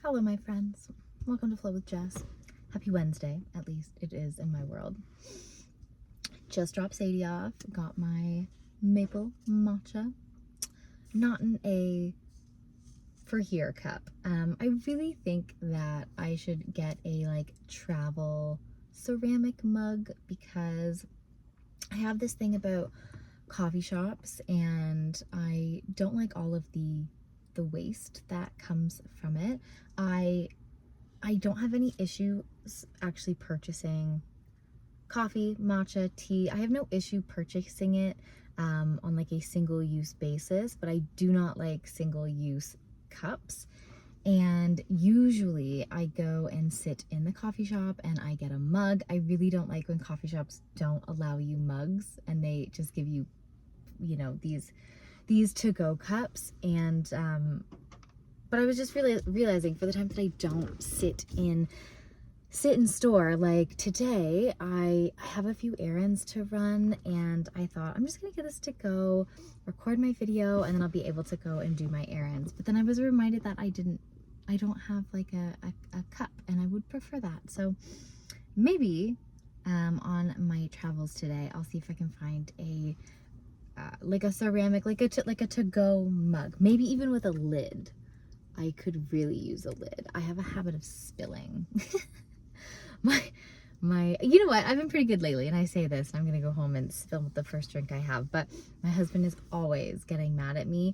Hello, my friends. Welcome to Flow with Jess. Happy Wednesday, at least it is in my world. Just dropped Sadie off. Got my maple matcha. Not in a for here cup. I really think that I should get a travel ceramic mug because I have this thing about coffee shops and I don't like all of the waste that comes from it. I don't have any issues actually purchasing coffee, matcha, tea. I have no issue purchasing it on like a single-use basis, but I do not like single-use cups. And usually I go and sit in the coffee shop and I get a mug. I really don't like when coffee shops don't allow you mugs and they just give you, these to-go cups. And but I was just really realizing for the time that I don't sit in store, like today I have a few errands to run and I thought I'm just gonna get this to go, record my video, and then I'll be able to go and do my errands. But then I was reminded that I don't have like a cup and I would prefer that. So maybe on my travels today I'll see if I can find a like a ceramic, like a to-go mug, maybe even with a lid. I could really use a lid. I have a habit of spilling. my you know what, I've been pretty good lately, and I say this and I'm gonna go home and spill the first drink I have, but my husband is always getting mad at me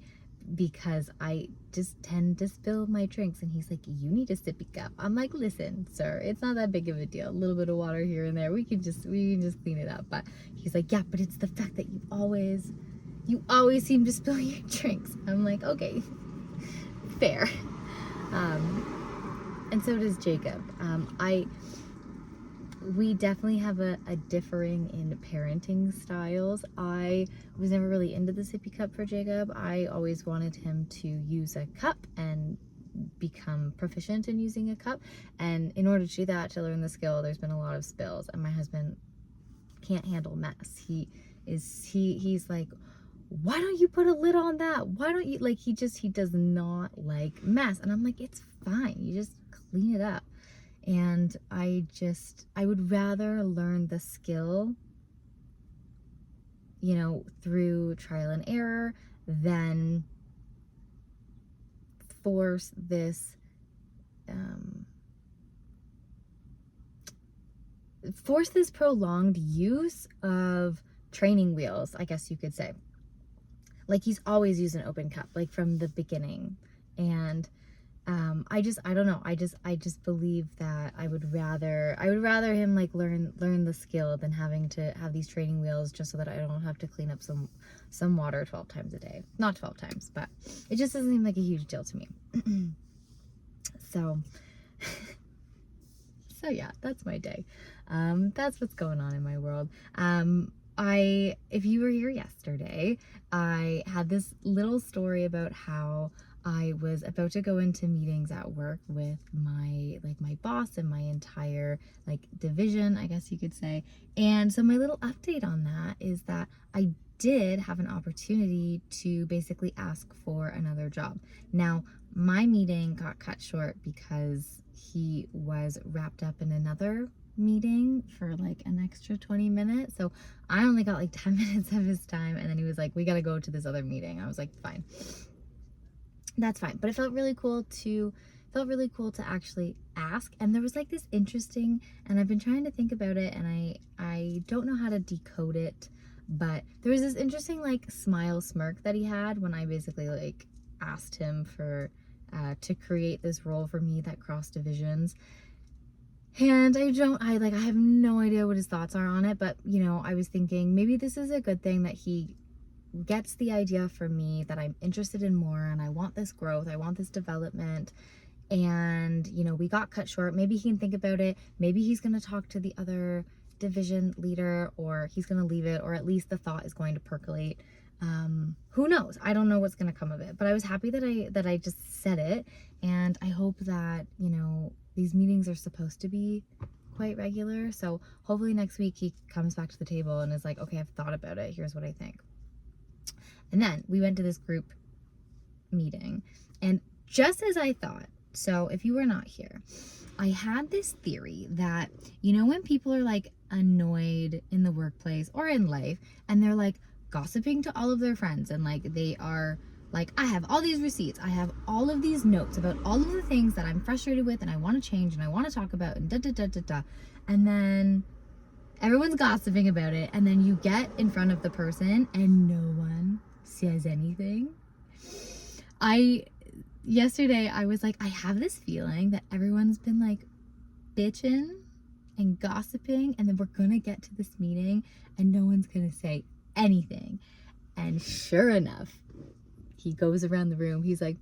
because I just tend to spill my drinks, and he's like, you need a sippy cup. I'm like, listen sir, it's not that big of a deal, a little bit of water here and there, we can just clean it up. But he's like, yeah, but it's the fact that you always seem to spill your drinks. I'm like, okay, fair. And so does Jacob. We definitely have a differing in parenting styles. I was never really into the sippy cup for Jacob. I always wanted him to use a cup and become proficient in using a cup. And in order to do that, to learn the skill, there's been a lot of spills. And my husband can't handle mess. He's like, why don't you put a lid on that? Why don't you, like, he does not like mess. And I'm like, it's fine, you just clean it up. And I would rather learn the skill, through trial and error than force this prolonged use of training wheels, I guess you could say. Like, he's always used an open cup, like from the beginning. And I don't know. I just believe that I would rather him like learn the skill than having to have these training wheels just so that I don't have to clean up some water 12 times a day. Not 12 times, but it just doesn't seem like a huge deal to me. So yeah, that's my day. That's what's going on in my world. If you were here yesterday, I had this little story about how I was about to go into meetings at work with my boss and my entire division, I guess you could say. And so my little update on that is that I did have an opportunity to basically ask for another job. Now, my meeting got cut short because he was wrapped up in another meeting for like an extra 20 minutes. So I only got like 10 minutes of his time, and then he was like, we got to go to this other meeting. I was like, fine. That's fine. But it felt really cool to actually ask. And there was like this interesting, and I've been trying to think about it, and I don't know how to decode it, but there was this interesting like smile smirk that he had when I basically like asked him for to create this role for me that crossed divisions. And I have no idea what his thoughts are on it, but I was thinking maybe this is a good thing that he gets the idea from me that I'm interested in more, and I want this growth, I want this development. And we got cut short. Maybe he can think about it. Maybe he's going to talk to the other division leader, or he's going to leave it, or at least the thought is going to percolate. Who knows? I don't know what's going to come of it, but I was happy that I just said it. And I hope that these meetings are supposed to be quite regular, so hopefully next week he comes back to the table and is like, okay, I've thought about it, here's what I think. And then we went to this group meeting, and just as I thought, So if you were not here, I had this theory that, you know, when people are like annoyed in the workplace or in life and they're like gossiping to all of their friends and like they are like, I have all these receipts, I have all of these notes about all of the things that I'm frustrated with and I want to change and I want to talk about and da da da da da. And then everyone's gossiping about it, and then you get in front of the person and no one says anything. Yesterday I was like, I have this feeling that everyone's been like bitching and gossiping, and then we're gonna get to this meeting and no one's gonna say anything. And sure enough, he goes around the room, he's like,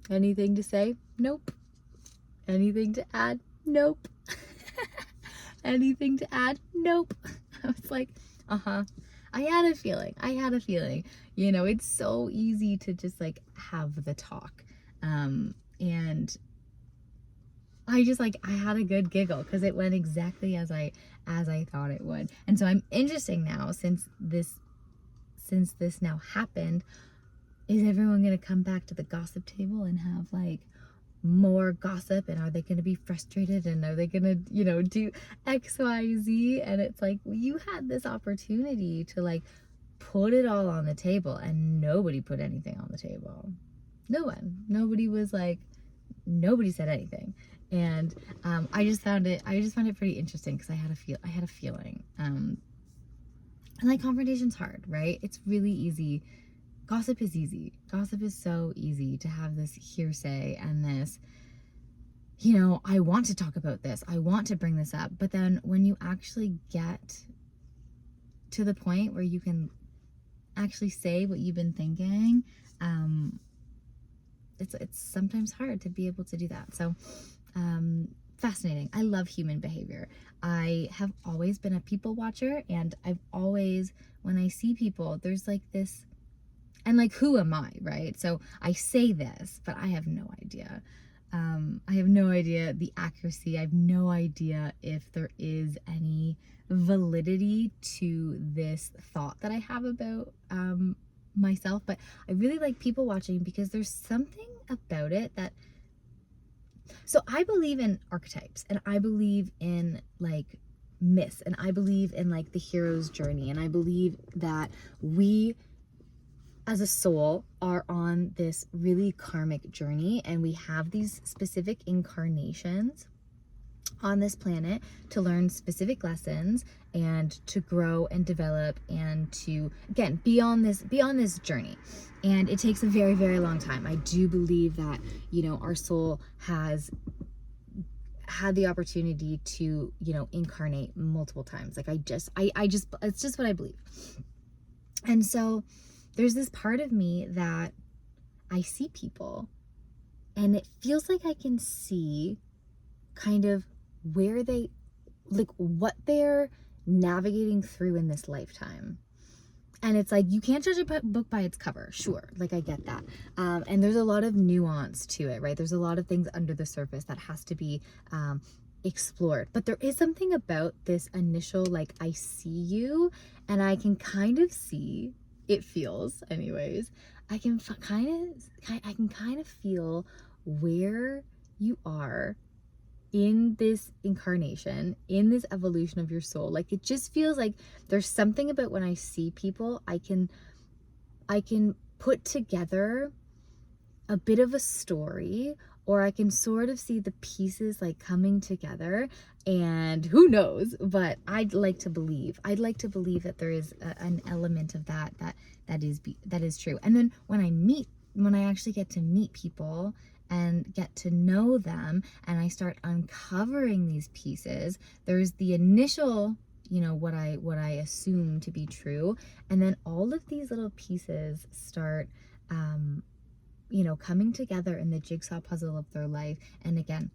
anything to say? Nope. Anything to add? Nope. Anything to add? Nope. I was like, I had a feeling, you know, it's so easy to just like have the talk. And I just like, I had a good giggle because it went exactly as I thought it would. And so I'm interesting now, since this now happened, is everyone going to come back to the gossip table and have like more gossip, and are they going to be frustrated, and are they going to, you know, do XYZ? And it's like, well, you had this opportunity to like put it all on the table, and nobody put anything on the table. Nobody said anything. And I just found it pretty interesting because I had a feeling. And like, confrontation's hard, right? It's really easy. Gossip is easy. Gossip is so easy to have this hearsay and this, you know, I want to talk about this, I want to bring this up. But then when you actually get to the point where you can actually say what you've been thinking, it's sometimes hard to be able to do that. So fascinating. I love human behavior. I have always been a people watcher, and I've always, when I see people, there's like this, and like, who am I, right? So I say this, but I have no idea. I have no idea the accuracy. I have no idea if there is any validity to this thought that I have about myself. But I really like people watching because there's something about it that, so I believe in archetypes, and I believe in like myths, and I believe in like the hero's journey, and I believe that we as a soul are on this really karmic journey, and we have these specific incarnations on this planet to learn specific lessons and to grow and develop and to, again, be on this journey. And it takes a very, very long time. I do believe that, you know, our soul has had the opportunity to, you know, incarnate multiple times. Like, it's just what I believe. And so there's this part of me that I see people, and it feels like I can see kind of where they, like, what they're navigating through in this lifetime. And it's like, you can't judge a book by its cover. Sure, like, I get that. And there's a lot of nuance to it, right? There's a lot of things under the surface that has to be explored. But there is something about this initial, like, I see you, and I can kind of see, it feels anyways, I can kind of feel where you are in this incarnation, in this evolution of your soul. Like, it just feels like there's something about when I see people, I can put together a bit of a story, or I can sort of see the pieces like coming together. And who knows, but I'd like to believe that there is an element of that is true. And then when I actually get to meet people and get to know them, and I start uncovering these pieces, there's the initial, you know, what I assume to be true, and then all of these little pieces start you know, coming together in the jigsaw puzzle of their life. And again,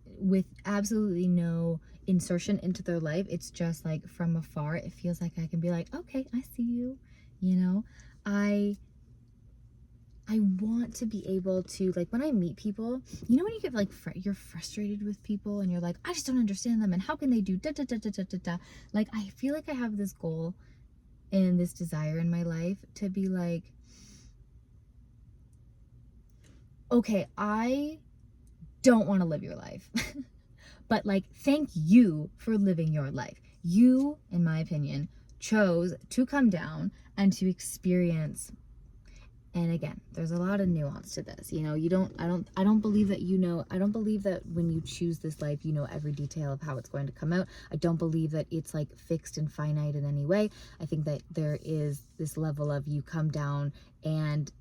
with absolutely no insertion into their life, it's just like from afar, it feels like I can be like, okay, I see you, you know. I want to be able to, like, when I meet people, you know, when you get like you're frustrated with people and you're like, I just don't understand them, and how can they do da da da da da da da. Like, I feel like I have this goal and this desire in my life to be like, okay, I don't want to live your life. But like, thank you for living your life. You, in my opinion, chose to come down and to experience. And again, there's a lot of nuance to this. You know, I don't believe that, I don't believe that when you choose this life, you know every detail of how it's going to come out. I don't believe that it's like fixed and finite in any way. I think that there is this level of you come down and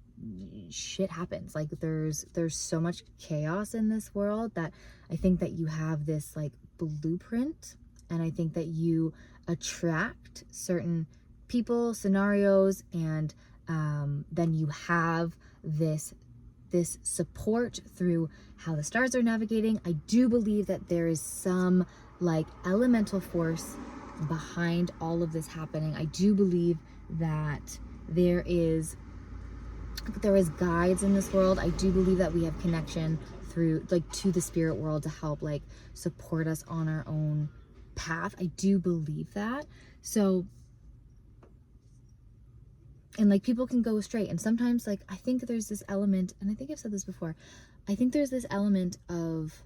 shit happens. Like there's so much chaos in this world that I think that you have this like blueprint, and I think that you attract certain people, scenarios, and then you have this support through how the stars are navigating. I do believe that there is some like elemental force behind all of this happening. I do believe that there is guides in this world. I do believe that we have connection through like to the spirit world to help like support us on our own path. I do believe that. So, and like people can go straight, and sometimes like I think there's this element, and I think I've said this before, I think there's this element of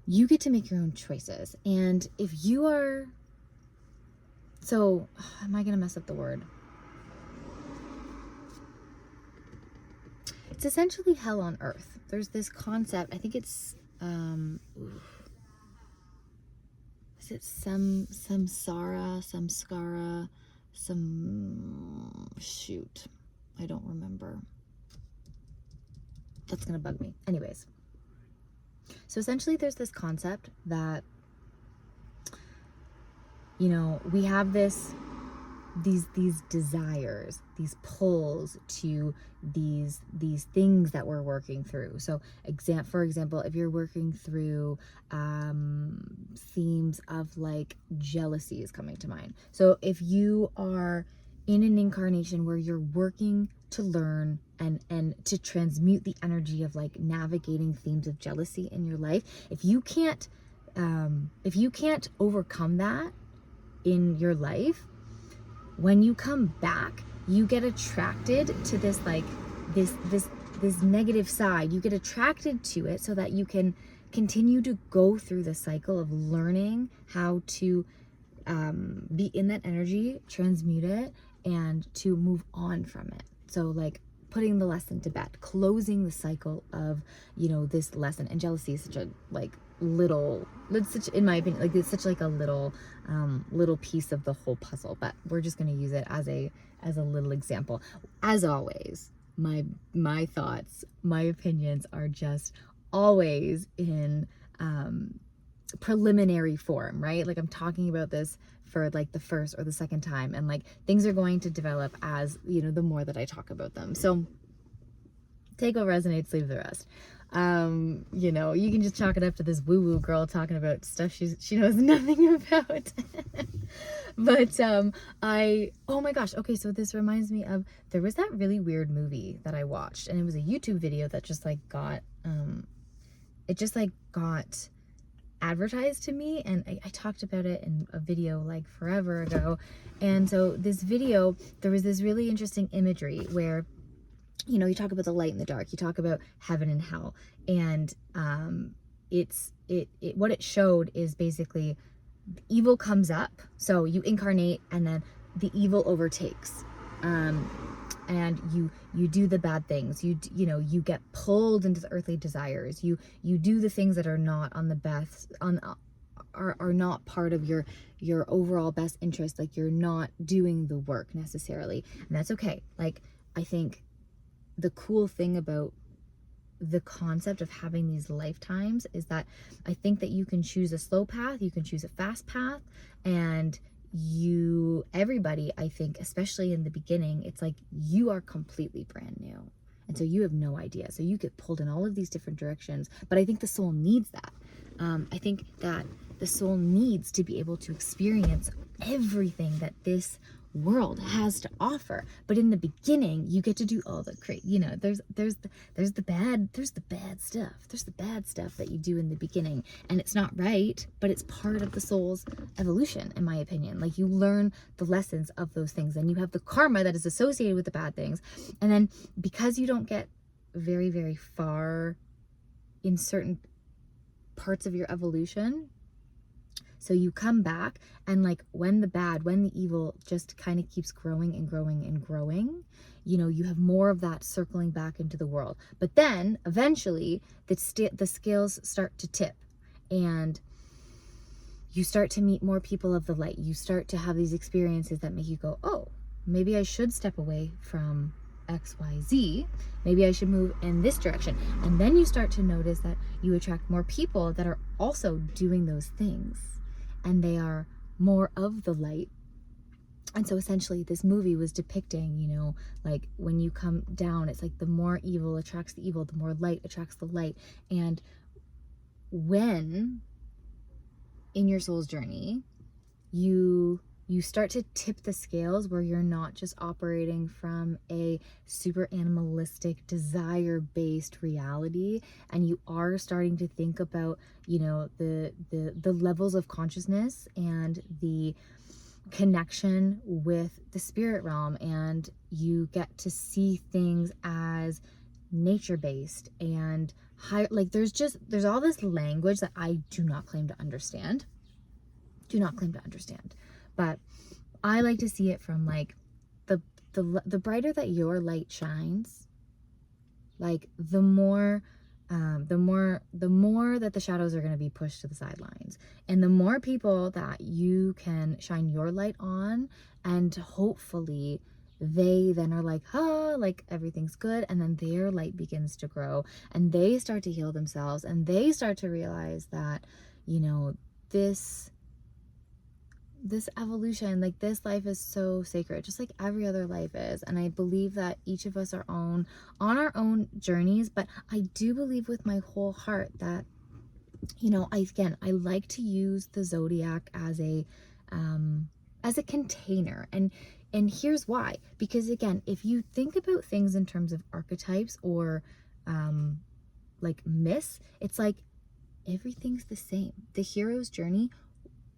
you get to make your own choices. And if you are, so am I gonna mess up the word? It's essentially hell on earth. There's this concept, I think it's is it samskara, shoot, I don't remember. That's gonna bug me. Anyways, so essentially there's this concept that, you know, we have these desires, these pulls to these things that we're working through. So for example, if you're working through themes of like jealousy is coming to mind. So if you are in an incarnation where you're working to learn and to transmute the energy of like navigating themes of jealousy in your life, if you can't overcome that in your life, when you come back, you get attracted to this like this negative side. You get attracted to it so that you can continue to go through the cycle of learning how to be in that energy, transmute it, and to move on from it. So like putting the lesson to bed, closing the cycle of, you know, this lesson. And jealousy is such a like little, it's such, in my opinion, like it's such like a little piece of the whole puzzle, but we're just going to use it as a little example. As always, my thoughts, my opinions are just always in preliminary form, right? Like I'm talking about this for like the first or the second time, and like things are going to develop as, you know, the more that I talk about them. So take what resonates, leave the rest. You know, you can just chalk it up to this woo-woo girl talking about stuff she knows nothing about. But oh my gosh, okay, so this reminds me of, there was that really weird movie that I watched, and it was a YouTube video that just like got advertised to me, and I talked about it in a video like forever ago. And so this video, there was this really interesting imagery where, you know, you talk about the light and the dark, you talk about heaven and hell, and what it showed is basically evil comes up, so you incarnate, and then the evil overtakes, and you do the bad things, you know, you get pulled into the earthly desires, you do the things that are not on the best, are not part of your overall best interest, like you're not doing the work necessarily, and that's okay. Like I think the cool thing about the concept of having these lifetimes is that I think that you can choose a slow path, you can choose a fast path, and everybody, I think, especially in the beginning, it's like you are completely brand new. And so you have no idea. So you get pulled in all of these different directions. But I think the soul needs that. I think that the soul needs to be able to experience everything that this world has to offer. But in the beginning, you get to do all the great, you know, there's the bad stuff. There's the bad stuff that you do in the beginning, and it's not right, but it's part of the soul's evolution, in my opinion. Like you learn the lessons of those things, and you have the karma that is associated with the bad things. And then because you don't get very, very far in certain parts of your evolution. So you come back, and like when the evil just kind of keeps growing and growing and growing, you know, you have more of that circling back into the world. But then eventually the scales start to tip, and you start to meet more people of the light. You start to have these experiences that make you go, oh, maybe I should step away from XYZ. Maybe I should move in this direction. And then you start to notice that you attract more people that are also doing those things, and they are more of the light. And so essentially this movie was depicting, you know, like when you come down, it's like the more evil attracts the evil, the more light attracts the light. And when in your soul's journey, you start to tip the scales where you're not just operating from a super animalistic, desire-based reality, and you are starting to think about, you know, the levels of consciousness and the connection with the spirit realm, and you get to see things as nature-based and high. Like there's all this language that I do not claim to understand. But I like to see it from like the brighter that your light shines, like the more that the shadows are going to be pushed to the sidelines, and the more people that you can shine your light on, and hopefully they then are like, like everything's good, and then their light begins to grow, and they start to heal themselves, and they start to realize that, you know, this evolution, like this life is so sacred, just like every other life is. And I believe that each of us are on our own journeys, but I do believe with my whole heart that, you know, I like to use the zodiac as a container. And here's why. Because again, if you think about things in terms of archetypes or like myths, it's like everything's the same. The hero's journey,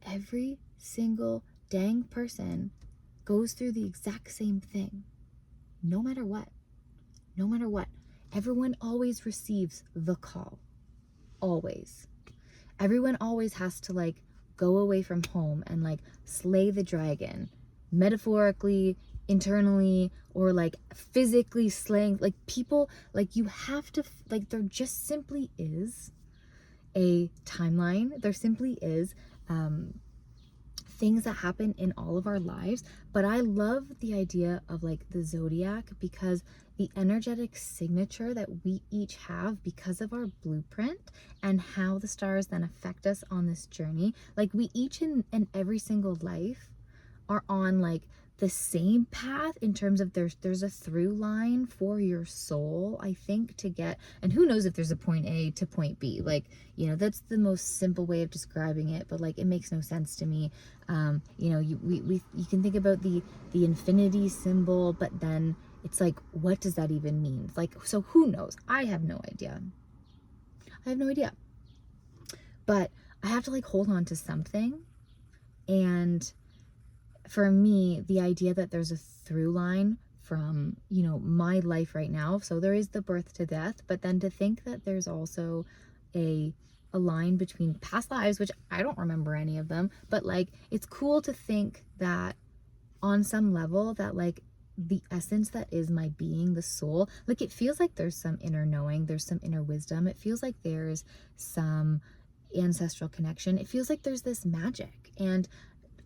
every single dang person goes through the exact same thing, no matter what. Everyone always receives the call. Always. Everyone always has to like go away from home and like slay the dragon, metaphorically, internally, or like physically slaying. Like people, like you have to, like there just simply is a timeline. There simply is things that happen in all of our lives. But I love the idea of like the zodiac, because the energetic signature that we each have because of our blueprint and how the stars then affect us on this journey, like we each in every single life are on like the same path in terms of there's a through line for your soul, I think, to get, and who knows if there's a point A to point B, like, you know, that's the most simple way of describing it, but like it makes no sense to me. You know, you can think about the infinity symbol, but then it's like, what does that even mean? Like, so who knows? I have no idea. But I have to like hold on to something. And for me, the idea that there's a through line from, you know, my life right now, so there is the birth to death, but then to think that there's also a line between past lives, which I don't remember any of them, but like it's cool to think that on some level that like the essence that is my being, the soul, like it feels like there's some inner knowing, there's some inner wisdom, it feels like there's some ancestral connection, it feels like there's this magic, and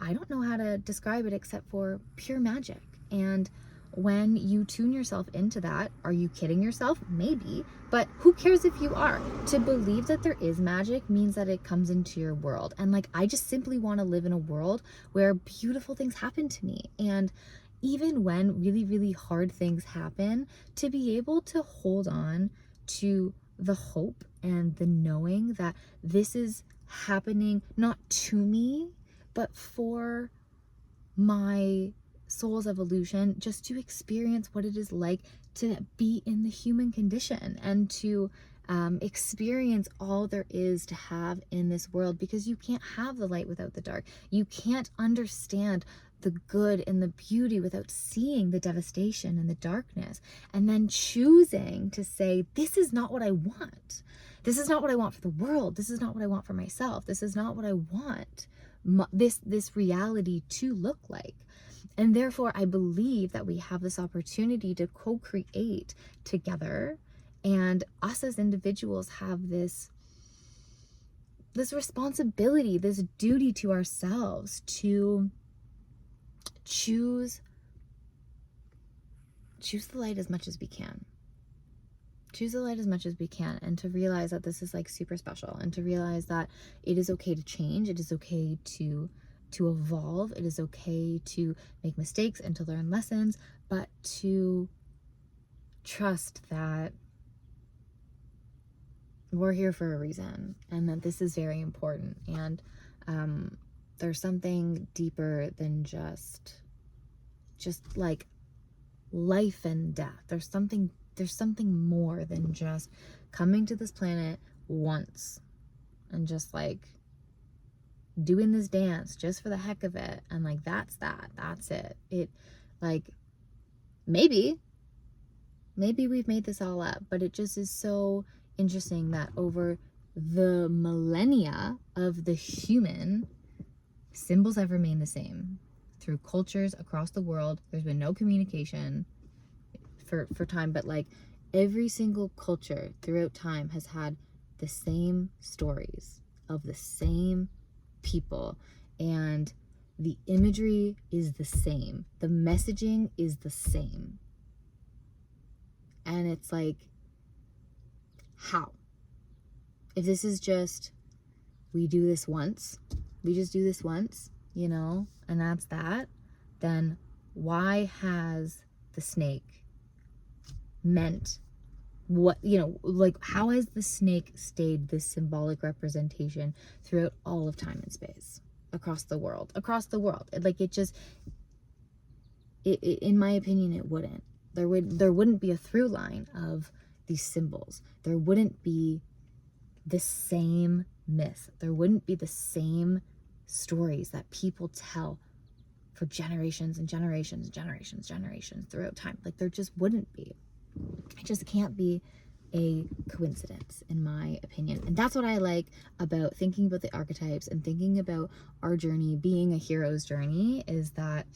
I don't know how to describe it except for pure magic. And when you tune yourself into that, are you kidding yourself? Maybe, but who cares if you are? To believe that there is magic means that it comes into your world. And like, I just simply want to live in a world where beautiful things happen to me. And even when really, really hard things happen, to be able to hold on to the hope and the knowing that this is happening not to me, but for my soul's evolution, just to experience what it is like to be in the human condition and to experience all there is to have in this world, because you can't have the light without the dark. You can't understand the good and the beauty without seeing the devastation and the darkness, and then choosing to say, this is not what I want. This is not what I want for the world. This is not what I want for myself. This is not what I want this reality to look like. And therefore, I believe that we have this opportunity to co-create together, and us as individuals have this responsibility, this duty to ourselves to choose the light as much as we can. Choose the light as much as we can, and to realize that this is like super special, and to realize that it is okay to change. It is okay to evolve. It is okay to make mistakes and to learn lessons, but to trust that we're here for a reason, and that this is very important. And there's something deeper than just like life and death. There's something more than just coming to this planet once and just like doing this dance just for the heck of it, and like that's it. It like maybe we've made this all up, but it just is so interesting that over the millennia of the human, symbols have remained the same through cultures across the world. There's been no communication for time, but like every single culture throughout time has had the same stories of the same people, and the imagery is the same, the messaging is the same. And it's like, how? If this is just, we do this once, we just do this once, you know, and that's that, then why has the snake meant what, you know, like how has the snake stayed this symbolic representation throughout all of time and space across the world? Like it just, in my opinion, it wouldn't. There wouldn't be a through line of these symbols. There wouldn't be the same myth. There wouldn't be the same stories that people tell for generations and generations and generations throughout time. Like there just wouldn't be. It just can't be a coincidence, in my opinion. And that's what I like about thinking about the archetypes and thinking about our journey being a hero's journey, is that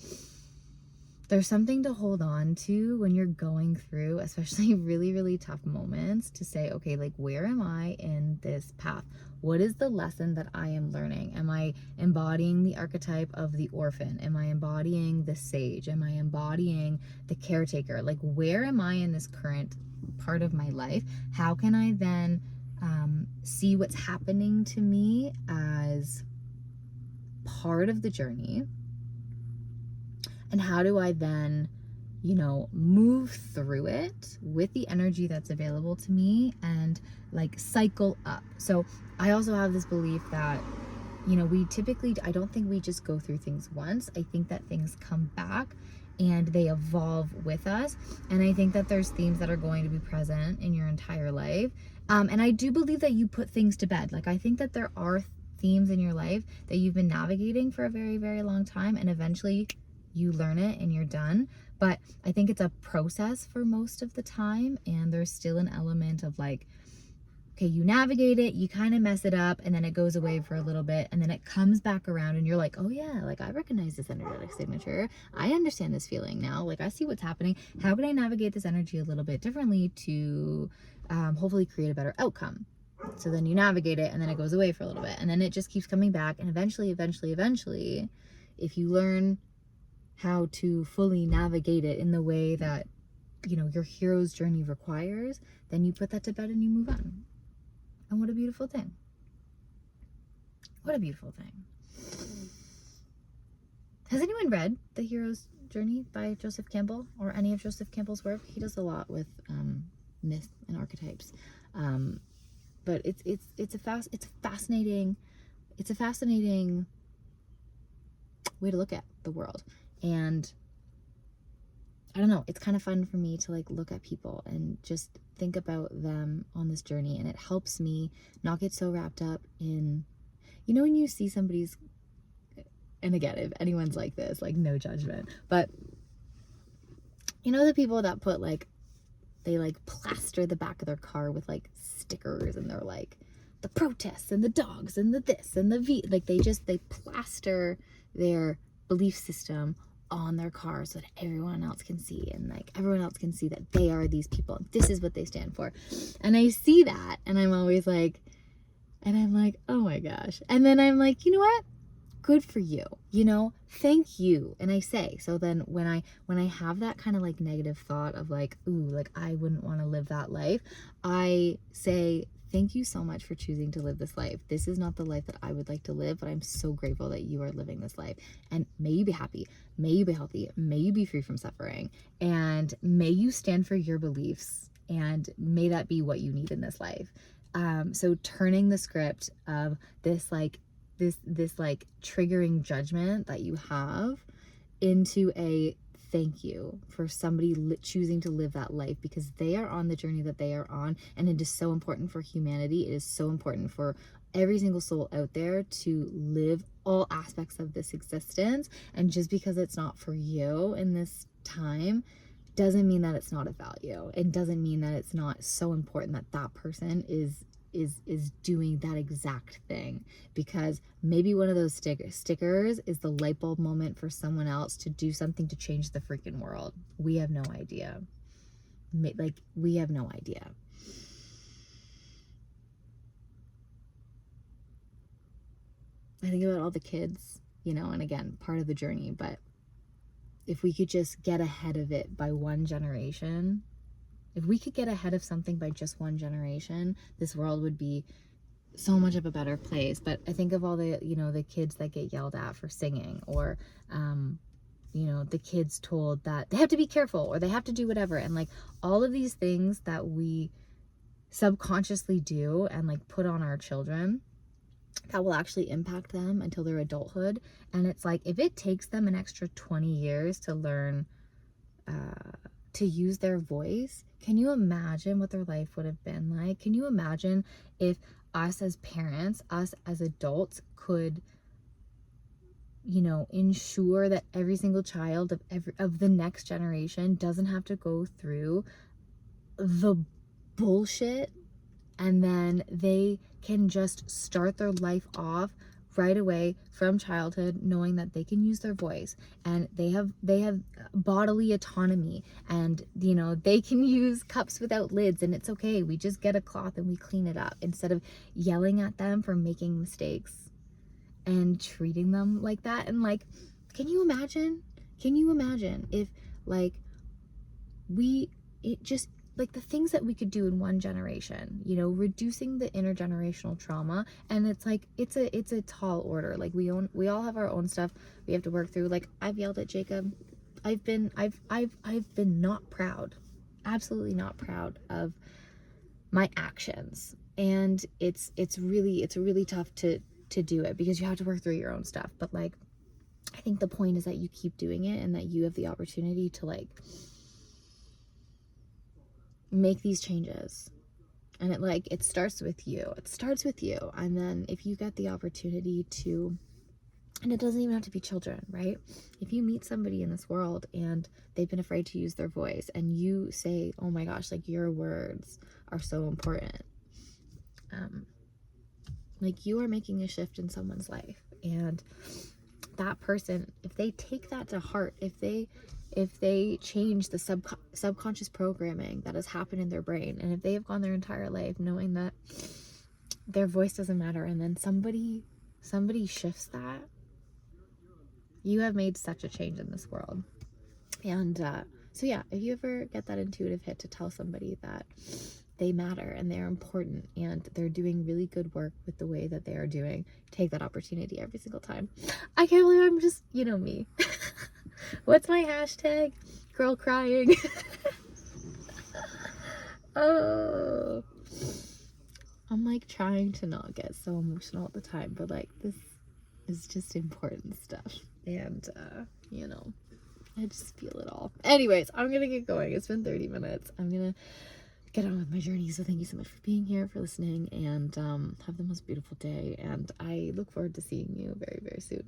there's something to hold on to when you're going through, especially really, really tough moments, to say, okay, like, where am I in this path? What is the lesson that I am learning? Am I embodying the archetype of the orphan? Am I embodying the sage? Am I embodying the caretaker? Like, where am I in this current part of my life? How can I then see what's happening to me as part of the journey? And how do I then, you know, move through it with the energy that's available to me and like cycle up? So I also have this belief that, you know, I don't think we just go through things once. I think that things come back and they evolve with us. And I think that there's themes that are going to be present in your entire life. And I do believe that you put things to bed. Like, I think that there are themes in your life that you've been navigating for a very, very long time, and eventually you learn it and you're done. But I think it's a process for most of the time, and there's still an element of like, okay, you navigate it, you kind of mess it up, and then it goes away for a little bit, and then it comes back around and you're like, oh yeah, like I recognize this energetic signature. I understand this feeling now. Like I see what's happening. How can I navigate this energy a little bit differently to hopefully create a better outcome? So then you navigate it and then it goes away for a little bit, and then it just keeps coming back, and eventually, if you learn how to fully navigate it in the way that, you know, your hero's journey requires, then you put that to bed and you move on. And what a beautiful thing. What a beautiful thing. Has anyone read The Hero's Journey by Joseph Campbell, or any of Joseph Campbell's work? He does a lot with myth and archetypes. But it's a fascinating way to look at the world. And I don't know, it's kind of fun for me to like look at people and just think about them on this journey, and it helps me not get so wrapped up in, you know, when you see somebody's and again, if anyone's like this, like, no judgment, but you know the people that put like, they like plaster the back of their car with like stickers, and they're like the protests and the dogs and the this and the like they plaster their belief system on their car so that everyone else can see, and like everyone else can see that they are these people, this is what they stand for. And I see that, and I'm always like, and I'm like, oh my gosh. And then I'm like, you know what, good for you, you know, thank you. And I say, so then when I have that kind of like negative thought of like, ooh, like I wouldn't want to live that life, I say, thank you so much for choosing to live this life. This is not the life that I would like to live, but I'm so grateful that you are living this life. And may you be happy, may you be healthy, may you be free from suffering, and may you stand for your beliefs, and may that be what you need in this life. So turning the script of this like this like triggering judgment that you have into a thank you for somebody choosing to live that life, because they are on the journey that they are on, and it is so important for humanity. It is so important for every single soul out there to live all aspects of this existence. And just because it's not for you in this time doesn't mean that it's not of value. It doesn't mean that it's not so important that that person is doing that exact thing, because maybe one of those stickers is the light bulb moment for someone else to do something to change the freaking world. We have no idea. Like, we have no idea. I think about all the kids, you know, and again, part of the journey, but if we could just get ahead of it by one generation, if we could get ahead of something by just one generation, this world would be so much of a better place. But I think of all the, you know, the kids that get yelled at for singing, or, you know, the kids told that they have to be careful or they have to do whatever. And like all of these things that we subconsciously do and like put on our children that will actually impact them until their adulthood. And it's like, if it takes them an extra 20 years to learn, to use their voice, can you imagine what their life would have been like? Can you imagine if us as parents, us as adults could, you know, ensure that every single child of the next generation doesn't have to go through the bullshit, and then they can just start their life off right away from childhood knowing that they can use their voice, and they have bodily autonomy, and you know, they can use cups without lids, and it's okay, we just get a cloth and we clean it up, instead of yelling at them for making mistakes and treating them like that. And like, can you imagine if like it just like the things that we could do in one generation, you know, reducing the intergenerational trauma. And it's like, it's a tall order. Like we all have our own stuff we have to work through. Like, I've yelled at Jacob. I've been not proud, absolutely not proud of my actions. And it's really tough to do it, because you have to work through your own stuff. But like, I think the point is that you keep doing it, and that you have the opportunity to like make these changes. And it starts with you. And then if you get the opportunity to, and it doesn't even have to be children, right? If you meet somebody in this world and they've been afraid to use their voice, and you say, oh my gosh, like your words are so important, like you are making a shift in someone's life. And that person, if they take that to heart, if they change the subconscious programming that has happened in their brain, and if they have gone their entire life knowing that their voice doesn't matter, and then somebody shifts that, you have made such a change in this world. And so yeah, if you ever get that intuitive hit to tell somebody that they matter and they're important and they're doing really good work with the way that they are doing, take that opportunity every single time. I can't believe I'm just, you know me. What's my hashtag? Girl crying. Oh, I'm like trying to not get so emotional all the time, but like this is just important stuff. And you know, I just feel it all. Anyways, I'm gonna get going. It's been 30 minutes. I'm gonna get on with my journey. So thank you so much for being here, for listening, and have the most beautiful day. And I look forward to seeing you very, very soon.